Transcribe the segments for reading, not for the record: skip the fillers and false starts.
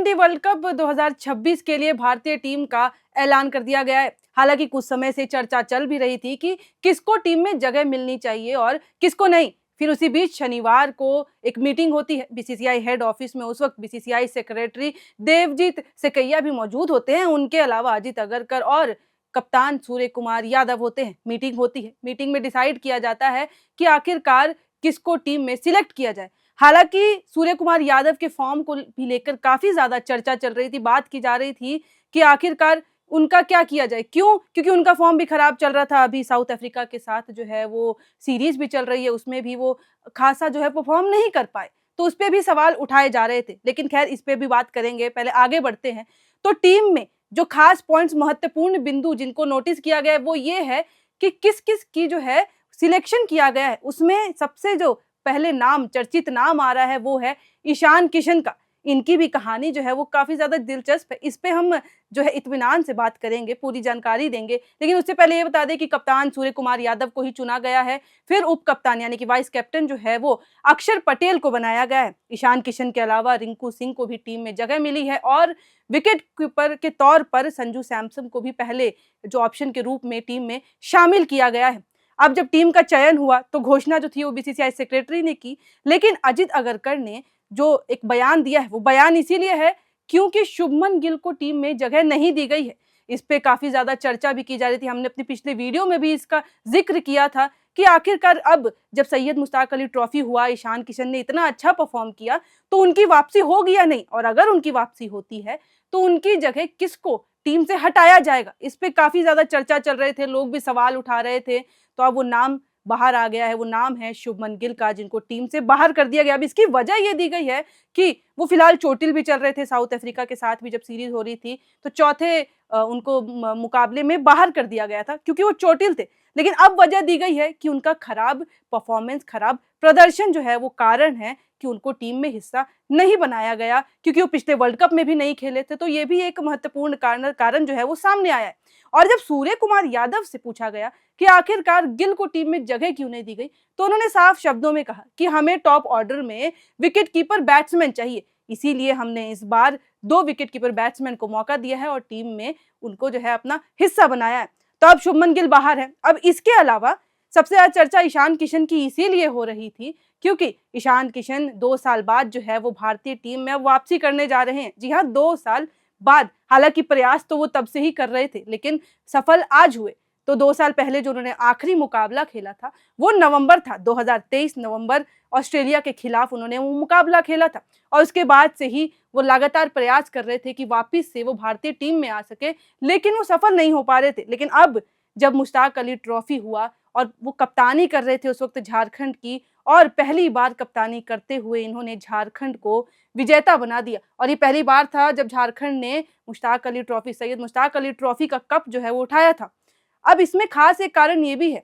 T20 world cup 2026 के लिए भारतीय टीम का ऐलान कर दिया गया है। हालांकि कुछ समय से चर्चा चल भी रही थी कि किसको टीम में जगह मिलनी चाहिए और किसको नहीं। फिर उसी बीच शनिवार को एक मीटिंग होती है बीसीसीआई हेड ऑफिस में। उस वक्त बीसीसीआई सेक्रेटरी देवजीत सेकैया भी मौजूद होते हैं। उनके अलावा अजित अगरकर और कप्तान सूर्य कुमार यादव होते हैं। मीटिंग होती है, मीटिंग में डिसाइड किया जाता है कि आखिरकार किसको टीम में सिलेक्ट किया जाए। हालांकि सूर्य कुमार यादव के फॉर्म को भी लेकर काफी ज्यादा चर्चा चल रही थी, बात की जा रही थी कि आखिरकार उनका क्या किया जाए। क्यों? क्योंकि उनका फॉर्म भी खराब चल रहा था। अभी साउथ अफ्रीका के साथ जो है वो सीरीज भी चल रही है, उसमें भी वो खासा जो है परफॉर्म नहीं कर पाए, तो उस पर भी सवाल उठाए जा रहे थे। लेकिन खैर, इस पे भी बात करेंगे, पहले आगे बढ़ते हैं। तो टीम में जो खास पॉइंट्स, महत्वपूर्ण बिंदु जिनको नोटिस किया गया है वो ये है कि किस किस की जो है सिलेक्शन किया गया है। उसमें सबसे जो पहले नाम, चर्चित नाम आ रहा है वो है ईशान किशन का। इनकी भी कहानी जो है वो काफी ज्यादा दिलचस्प है। इस पे हम जो है इत्मीनान से बात करेंगे, पूरी जानकारी देंगे। लेकिन उससे पहले ये बता दें कि कप्तान सूर्य कुमार यादव को ही चुना गया है। फिर उप कप्तान यानी कि वाइस कैप्टन जो है वो अक्षर पटेल को बनाया गया है। ईशान किशन के अलावा रिंकू सिंह को भी टीम में जगह मिली है और विकेट कीपर के तौर पर संजू सैमसन को भी पहले जो ऑप्शन के रूप में टीम में शामिल किया गया है। अब जब टीम का चयन हुआ तो घोषणा जो थी वो बीसीसीआई सेक्रेटरी ने की। लेकिन अजित अगरकर ने जो एक बयान दिया है वो बयान इसीलिए है क्योंकि शुभमन गिल को टीम में जगह नहीं दी गई है। इस पे काफी ज्यादा चर्चा भी की जा रही थी। हमने अपने पिछले वीडियो में भी इसका जिक्र किया था कि आखिरकार अब जब सैयद मुश्ताक अली ट्रॉफी हुआ, ईशान किशन ने इतना अच्छा परफॉर्म किया, तो उनकी वापसी होगी या नहीं, और अगर उनकी वापसी होती है तो उनकी जगह किसको टीम से हटाया जाएगा। इस पे काफी ज्यादा चर्चा चल रहे थे, लोग भी सवाल उठा रहे थे। तो अब वो नाम बाहर आ गया है। वो नाम है शुभमन गिल का, जिनको टीम से बाहर कर दिया गया। अब इसकी वजह ये दी गई है कि वो फिलहाल चोटिल भी चल रहे थे। साउथ अफ्रीका के साथ भी जब सीरीज हो रही थी तो चौथे उनको मुकाबले में बाहर कर दिया गया था क्योंकि वो चोटिल थे। लेकिन अब वजह दी गई है कि उनका खराब परफॉर्मेंस, खराब प्रदर्शन जो है वो कारण है कि उनको टीम में हिस्सा नहीं बनाया गया, क्योंकि वो पिछले वर्ल्ड कप में भी नहीं खेले थे। तो ये भी एक महत्वपूर्ण कारण जो है वो सामने आया है। और जब सूर्य कुमार यादव से पूछा गया कि आखिरकार गिल को टीम में जगह क्यों नहीं दी गई, तो उन्होंने साफ शब्दों में कहा कि हमें टॉप ऑर्डर में विकेट कीपर बैट्समैन चाहिए, इसीलिए हमने इस बार 2 विकेट कीपर बैट्समैन को मौका दिया है और टीम में उनको जो है अपना हिस्सा बनाया है। तो अब शुभमन गिल बाहर है। अब इसके अलावा सबसे ज्यादा चर्चा ईशान किशन की इसीलिए हो रही थी क्योंकि ईशान किशन 2 साल बाद जो है वो भारतीय टीम में वापसी करने जा रहे हैं। जी हाँ, 2 साल बाद। हालांकि प्रयास तो वो तब से ही कर रहे थे, लेकिन सफल आज हुए। तो 2 साल पहले जो उन्होंने आखिरी मुकाबला खेला था वो नवंबर था, 2023 नवंबर, ऑस्ट्रेलिया के खिलाफ उन्होंने वो मुकाबला खेला था। और उसके बाद से ही वो लगातार प्रयास कर रहे थे कि वापिस से वो भारतीय टीम में आ सके, लेकिन वो सफल नहीं हो पा रहे थे। लेकिन अब जब मुश्ताक अली ट्रॉफी हुआ और वो कप्तानी कर रहे थे उस वक्त झारखंड की, और पहली बार कप्तानी करते हुए इन्होंने झारखंड को विजेता बना दिया। और ये पहली बार था जब झारखंड ने मुश्ताक अली ट्रॉफी, सैयद मुश्ताक अली ट्रॉफी का कप जो है वो उठाया था। अब इसमें खास एक कारण ये भी है,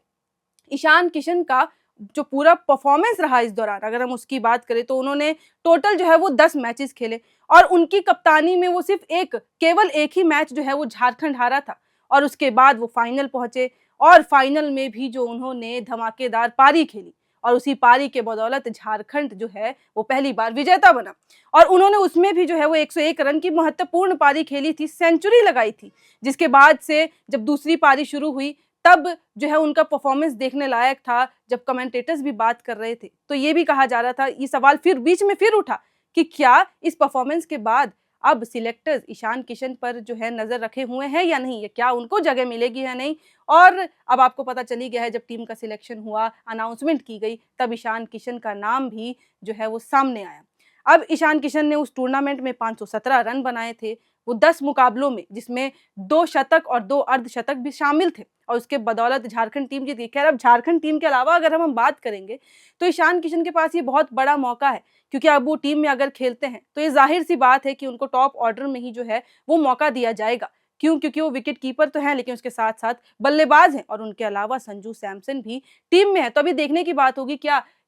ईशान किशन का जो पूरा परफॉर्मेंस रहा इस दौरान, अगर हम उसकी बात करें तो उन्होंने टोटल जो है वो 10 मैचेस खेले और उनकी कप्तानी में वो सिर्फ केवल एक ही मैच जो है वो झारखंड हारा था। और उसके बाद वो फाइनल पहुंचे और फाइनल में भी जो उन्होंने धमाकेदार पारी खेली और उसी पारी के बदौलत झारखंड जो है वो पहली बार विजेता बना। और उन्होंने उसमें भी जो है वो 101 रन की महत्वपूर्ण पारी खेली थी, सेंचुरी लगाई थी। जिसके बाद से जब दूसरी पारी शुरू हुई तब जो है उनका परफॉर्मेंस देखने लायक था। जब कमेंटेटर्स भी बात कर रहे थे तो ये भी कहा जा रहा था, ये सवाल फिर बीच में फिर उठा कि क्या इस परफॉर्मेंस के बाद अब सिलेक्टर्स ईशान किशन पर जो है नजर रखे हुए हैं या नहीं, या क्या उनको जगह मिलेगी या नहीं। और अब आपको पता चली गया है, जब टीम का सिलेक्शन हुआ, अनाउंसमेंट की गई, तब ईशान किशन का नाम भी जो है वो सामने आया। अब ईशान किशन ने उस टूर्नामेंट में 517 रन बनाए थे, वो 10 मुकाबलों में, जिसमें 2 शतक और 2 अर्धशतक भी शामिल थे, और उसके बदौलत झारखंड टीम जीत गई। खैर, अब झारखंड टीम के अलावा अगर हम बात करेंगे तो ईशान किशन के पास ये बहुत बड़ा मौका है, क्योंकि अब वो टीम में अगर खेलते हैं तो ये जाहिर सी बात है कि उनको टॉप ऑर्डर में ही जो है वो मौका दिया जाएगा। क्यों? क्योंकि वो विकेट कीपर तो हैं, लेकिन उसके साथ साथ बल्लेबाज हैं, और उनके अलावा संजू सैमसन भी टीम में है। तो अभी देखने की बात होगी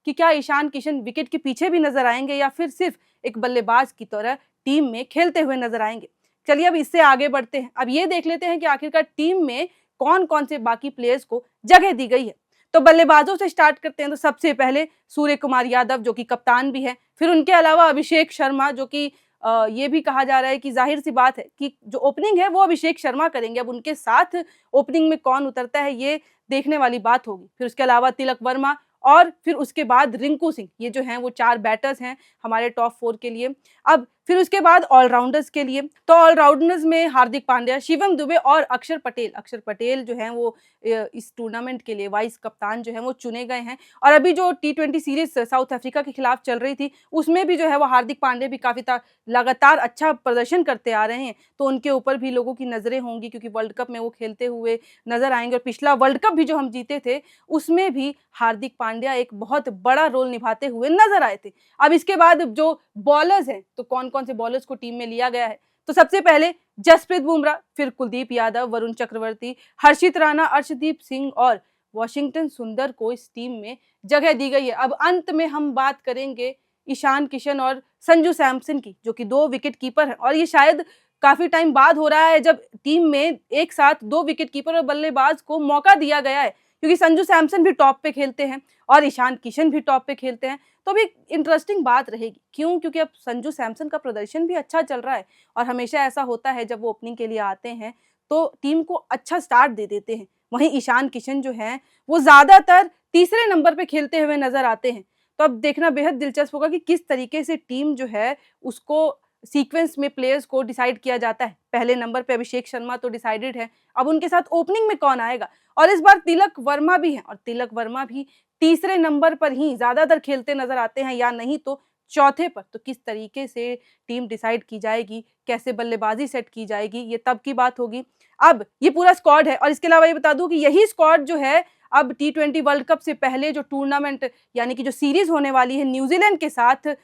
क्या ईशान किशन विकेट के पीछे भी नजर आएंगे या फिर सिर्फ एक बल्लेबाज की तरह टीम में खेलते हुए नजर आएंगे। चलिए अब इससे आगे बढ़ते हैं। अब ये देख लेते हैं कि आखिरकार टीम में कौन कौन से बाकी प्लेयर्स को जगह दी गई है। तो बल्लेबाजों से स्टार्ट करते हैं। तो सबसे पहले सूर्य कुमार यादव, जो कि कप्तान भी है। फिर उनके अलावा अभिषेक शर्मा, जो कि ये भी कहा जा रहा है कि जाहिर सी बात है कि जो ओपनिंग है वो अभिषेक शर्मा करेंगे। अब उनके साथ ओपनिंग में कौन उतरता है ये देखने वाली बात होगी। फिर उसके अलावा तिलक वर्मा और फिर उसके बाद रिंकू सिंह, ये जो हैं वो 4 बैटर्स हैं हमारे टॉप 4 के लिए। अब फिर उसके बाद ऑलराउंडर्स के लिए, तो ऑलराउंडर्स में हार्दिक पांड्या, शिवम दुबे और अक्षर पटेल। अक्षर पटेल जो हैं वो इस टूर्नामेंट के लिए वाइस कप्तान जो हैं वो चुने गए हैं। और अभी जो T20 सीरीज साउथ अफ्रीका के खिलाफ चल रही थी उसमें भी जो है वो हार्दिक पांड्या भी काफ़ी लगातार अच्छा प्रदर्शन करते आ रहे हैं, तो उनके ऊपर भी लोगों की नज़रें होंगी क्योंकि वर्ल्ड कप में वो खेलते हुए नज़र आएंगे। और पिछला वर्ल्ड कप भी जो हम जीते थे उसमें भी हार्दिक पांड्या एक बहुत बड़ा रोल निभाते हुए नजर आए थे। अब इसके बाद जो बॉलर्स हैं, तो कौन कौन से बॉलर्स को टीम में लिया गया है, तो सबसे पहले जसप्रीत बुमराह, फिर कुलदीप यादव, वरुण चक्रवर्ती, हर्षित राणा, अर्शदीप सिंह और वॉशिंगटन सुंदर को इस टीम में जगह दी गई है। अब अंत में हम बात करेंगे ईशान किशन और संजू सैमसन की, जो कि 2 विकेट कीपर हैं। और ये शायद काफी टाइम बाद हो रहा है जब टीम में एक साथ 2 विकेट कीपर और बल्लेबाज को मौका दिया गया है, क्योंकि संजू सैमसन भी टॉप पे खेलते हैं और ईशान किशन भी टॉप पे खेलते हैं। तो भी इंटरेस्टिंग बात रहेगी। क्यों? क्योंकि अब संजू सैमसन का प्रदर्शन भी अच्छा चल रहा है और हमेशा ऐसा होता है जब वो ओपनिंग के लिए आते हैं तो टीम को अच्छा स्टार्ट दे देते हैं। वहीं ईशान किशन जो हैं वो ज़्यादातर तीसरे नंबर पे खेलते हुए नजर आते हैं। तो अब देखना बेहद दिलचस्प होगा कि किस तरीके से टीम जो है उसको सीक्वेंस में प्लेयर्स को डिसाइड किया जाता है। पहले नंबर पे अभिषेक शर्मा तो डिसाइडेड है, अब उनके साथ ओपनिंग में कौन आएगा। और इस बार तिलक वर्मा भी हैं और तिलक वर्मा भी तीसरे नंबर पर ही ज़्यादातर खेलते नजर आते हैं या नहीं तो चौथे पर। तो किस तरीके से टीम डिसाइड की जाएगी, कैसे बल्लेबाजी सेट की जाएगी, ये तब की बात होगी। अब ये पूरा स्क्वाड है और इसके अलावा ये बता दूं कि यही स्क्वाड जो है अब T20 वर्ल्ड कप से पहले जो टूर्नामेंट यानी कि जो सीरीज होने वाली है न्यूजीलैंड के साथ,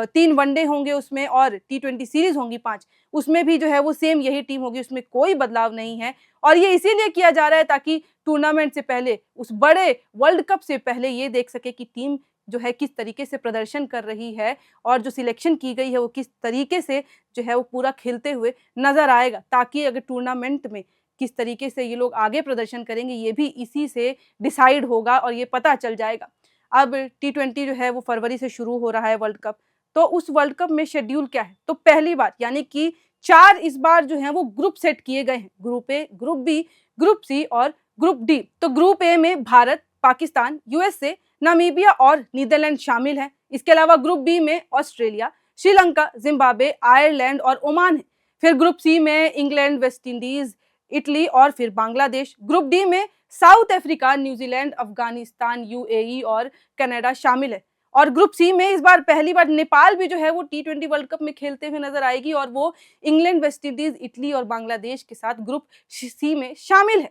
3 वनडे होंगे उसमें और T20 सीरीज होंगी 5, उसमें भी जो है वो सेम यही टीम होगी, उसमें कोई बदलाव नहीं है। और ये इसीलिए किया जा रहा है ताकि टूर्नामेंट से पहले, उस बड़े वर्ल्ड कप से पहले ये देख सके कि टीम जो है किस तरीके से प्रदर्शन कर रही है और जो सिलेक्शन की गई है वो किस तरीके से जो है वो पूरा खेलते हुए नजर आएगा, ताकि अगर टूर्नामेंट में किस तरीके से ये लोग आगे प्रदर्शन करेंगे ये भी इसी से डिसाइड होगा और ये पता चल जाएगा। अब T20 जो है वो फरवरी से शुरू हो रहा है वर्ल्ड कप, तो उस वर्ल्ड कप में शेड्यूल क्या है, तो पहली बात यानी कि 4 इस बार जो है वो ग्रुप सेट किए गए हैं, group A, group B, group C और ग्रुप डी। तो ग्रुप ए में भारत, पाकिस्तान, यूएसए, नामीबिया और नीदरलैंड शामिल है। इसके अलावा ग्रुप बी में ऑस्ट्रेलिया, श्रीलंका, जिम्बाब्वे, आयरलैंड और ओमान है। फिर ग्रुप सी में इंग्लैंड, वेस्ट इंडीज, इटली और फिर बांग्लादेश। ग्रुप डी में south Africa, New Zealand, Afghanistan, UAE और कनाडा शामिल है। और ग्रुप सी में इस बार पहली बार नेपाल भी जो है वो T20 वर्ल्ड कप में खेलते हुए नजर आएगी और वो इंग्लैंड, वेस्ट इंडीज, इटली और बांग्लादेश के साथ ग्रुप सी में शामिल है।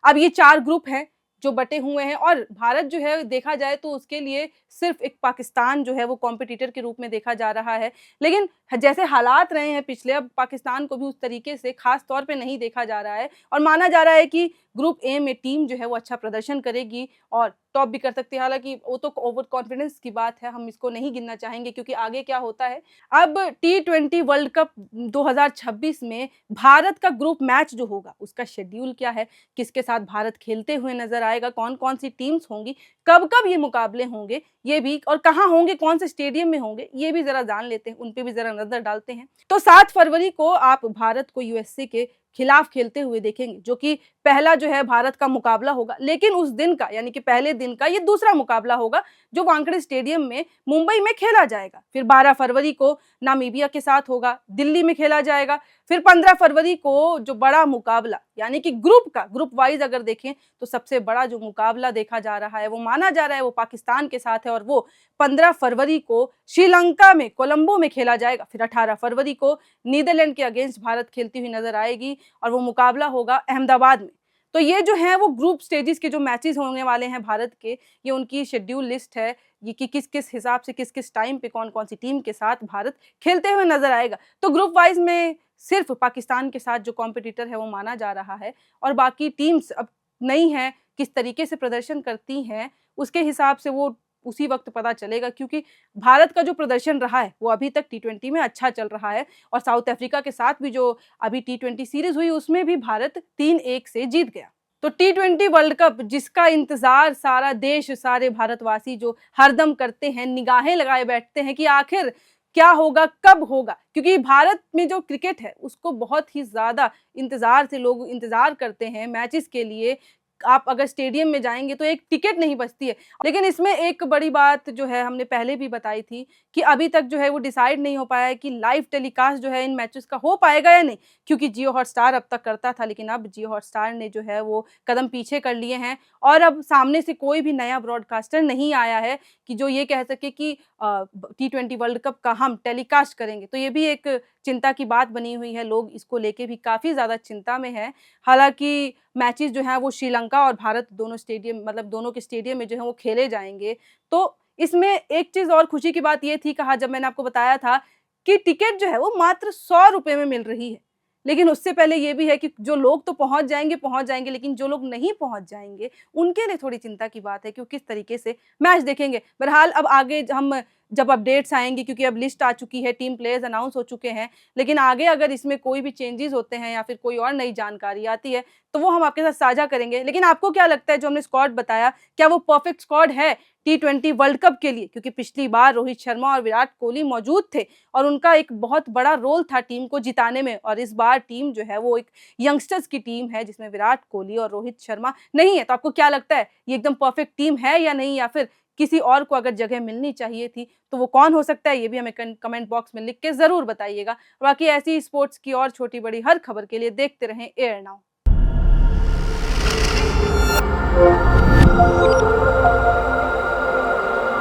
अब ये 4 ग्रुप हैं जो बटे हुए हैं और भारत जो है देखा जाए तो उसके लिए सिर्फ एक पाकिस्तान जो है वो कॉम्पिटिटर के रूप में देखा जा रहा है। लेकिन जैसे हालात रहे हैं पिछले, अब पाकिस्तान को भी उस तरीके से खास तौर पे नहीं देखा जा रहा है और माना जा रहा है कि ग्रुप ए में टीम जो है वो अच्छा प्रदर्शन करेगी और टॉप भी कर सकती है। हालांकि वो तो ओवर कॉन्फिडेंस की बात है, हम इसको नहीं गिनना चाहेंगे क्योंकि आगे क्या होता है। अब T20 वर्ल्ड कप 2026 में भारत का ग्रुप मैच जो होगा उसका शेड्यूल क्या है, किसके साथ भारत खेलते हुए नजर आएगा, कौन कौन सी टीम्स होंगी, कब कब ये मुकाबले होंगे, ये भी, और कहाँ होंगे, कौन से स्टेडियम में होंगे, ये भी जरा जान लेते हैं, उन पे भी जरा नजर डालते हैं। तो 7 फरवरी को आप भारत को यूएसए के खिलाफ खेलते हुए देखेंगे, जो कि पहला जो है भारत का मुकाबला होगा। लेकिन उस दिन का यानी कि पहले दिन का ये दूसरा मुकाबला होगा जो वानखेड़े स्टेडियम में मुंबई में खेला जाएगा। फिर 12 फरवरी को नामीबिया के साथ होगा, दिल्ली में खेला जाएगा। फिर 15 फरवरी को जो बड़ा मुकाबला यानी कि ग्रुप वाइज अगर देखें तो सबसे बड़ा जो मुकाबला देखा जा रहा है वो माना जा रहा है वो पाकिस्तान के साथ है और वो 15 फरवरी को श्रीलंका में कोलंबो में खेला जाएगा। फिर 18 फरवरी को नीदरलैंड के अगेंस्ट भारत खेलती हुई नजर आएगी और वो मुकाबला होगा अहमदाबाद में। तो ये जो है वो ग्रुप स्टेजेस के जो मैचेस होने वाले हैं भारत के, ये उनकी शेड्यूल लिस्ट है, ये कि किस किस हिसाब से किस किस टाइम पे कौन कौन सी टीम के साथ भारत खेलते हुए नजर आएगा। तो ग्रुप वाइज में सिर्फ पाकिस्तान के साथ जो कॉम्पिटिटर है वो माना जा रहा है और बाकी टीम्स अब नहीं है, किस तरीके से प्रदर्शन करती हैं उसके हिसाब से वो उसी वक्त पता चलेगा, क्योंकि भारत का जो प्रदर्शन रहा है वो अभी तक T20 में अच्छा चल रहा है और साउथ अफ्रीका के साथ भी जो अभी T20 सीरीज हुई उसमें भी भारत 3-1 से जीत गया। तो T20 वर्ल्ड कप जिसका इंतजार सारा देश, सारे भारतवासी जो हरदम करते हैं, निगाहें लगाए बैठते हैं कि आखिर क्या होगा, कब होगा, क्योंकि भारत में जो क्रिकेट है उसको बहुत ही ज़्यादा इंतज़ार से लोग इंतज़ार करते हैं मैचेस के लिए। आप अगर स्टेडियम में जाएँगे तो एक टिकट नहीं बचती है। लेकिन इसमें एक बड़ी बात जो है हमने पहले भी बताई थी कि अभी तक जो है वो डिसाइड नहीं हो पाया है कि लाइव टेलीकास्ट जो है इन मैचेस का हो पाएगा या नहीं। क्योंकि जियो हॉटस्टार अब तक करता था, लेकिन अब जियो हॉटस्टार ने जो है वो कदम पीछे कर लिए हैं और अब सामने से कोई भी नया ब्रॉडकास्टर नहीं आया है कि जो ये कह सके कि टी20 वर्ल्ड कप का हम टेलीकास्ट करेंगे। तो ये भी एक चिंता की बात बनी हुई है, लोग इसको लेके भी काफ़ी ज़्यादा चिंता में हैं। हालाँकि मैचेस जो हैं वो श्रीलंका और भारत दोनों स्टेडियम मतलब दोनों के स्टेडियम में जो है वो खेले जाएँगे। तो इसमें एक चीज़ और खुशी की बात ये थी, कहा जब मैंने आपको बताया था कि टिकट जो है वो मात्र ₹100 में मिल रही है। लेकिन उससे पहले ये भी है कि जो लोग तो पहुँच जाएँगे, लेकिन जो लोग नहीं पहुँच जाएँगे, उनके लिए थोड़ी चिंता की बात है कि वो किस तरीके से मैच देखेंगे। बहरहाल अब आगे हम जब अपडेट्स आएँगी, क्योंकि अब लिस्ट आ चुकी है, टीम प्लेयर्स अनाउंस हो चुके हैं, लेकिन आगे अगर इसमें कोई भी चेंजेज़ होते हैं या फिर कोई और नई जानकारी आती है, तो वो हम आपके साथ साझा करेंगे। लेकिन आपको क्या लगता है जो हमने स्क्वाड बताया, क्या वो परफेक्ट स्क्वाड है टी20 वर्ल्ड कप के लिए? क्योंकि पिछली बार रोहित शर्मा और विराट कोहली मौजूद थे और उनका एक बहुत बड़ा रोल था टीम को जिताने में, और इस बार टीम जो है वो एक यंगस्टर्स की टीम है जिसमें विराट कोहली और रोहित शर्मा नहीं है। तो आपको क्या लगता है ये एकदम परफेक्ट टीम है या नहीं, या फिर किसी और को अगर जगह मिलनी चाहिए थी तो वो कौन हो सकता है? ये भी हमें कमेंट बॉक्स में लिख के ज़रूर बताइएगा। बाकी ऐसी स्पोर्ट्स की और छोटी-बड़ी हर खबर के लिए देखते रहें एयर नाउ।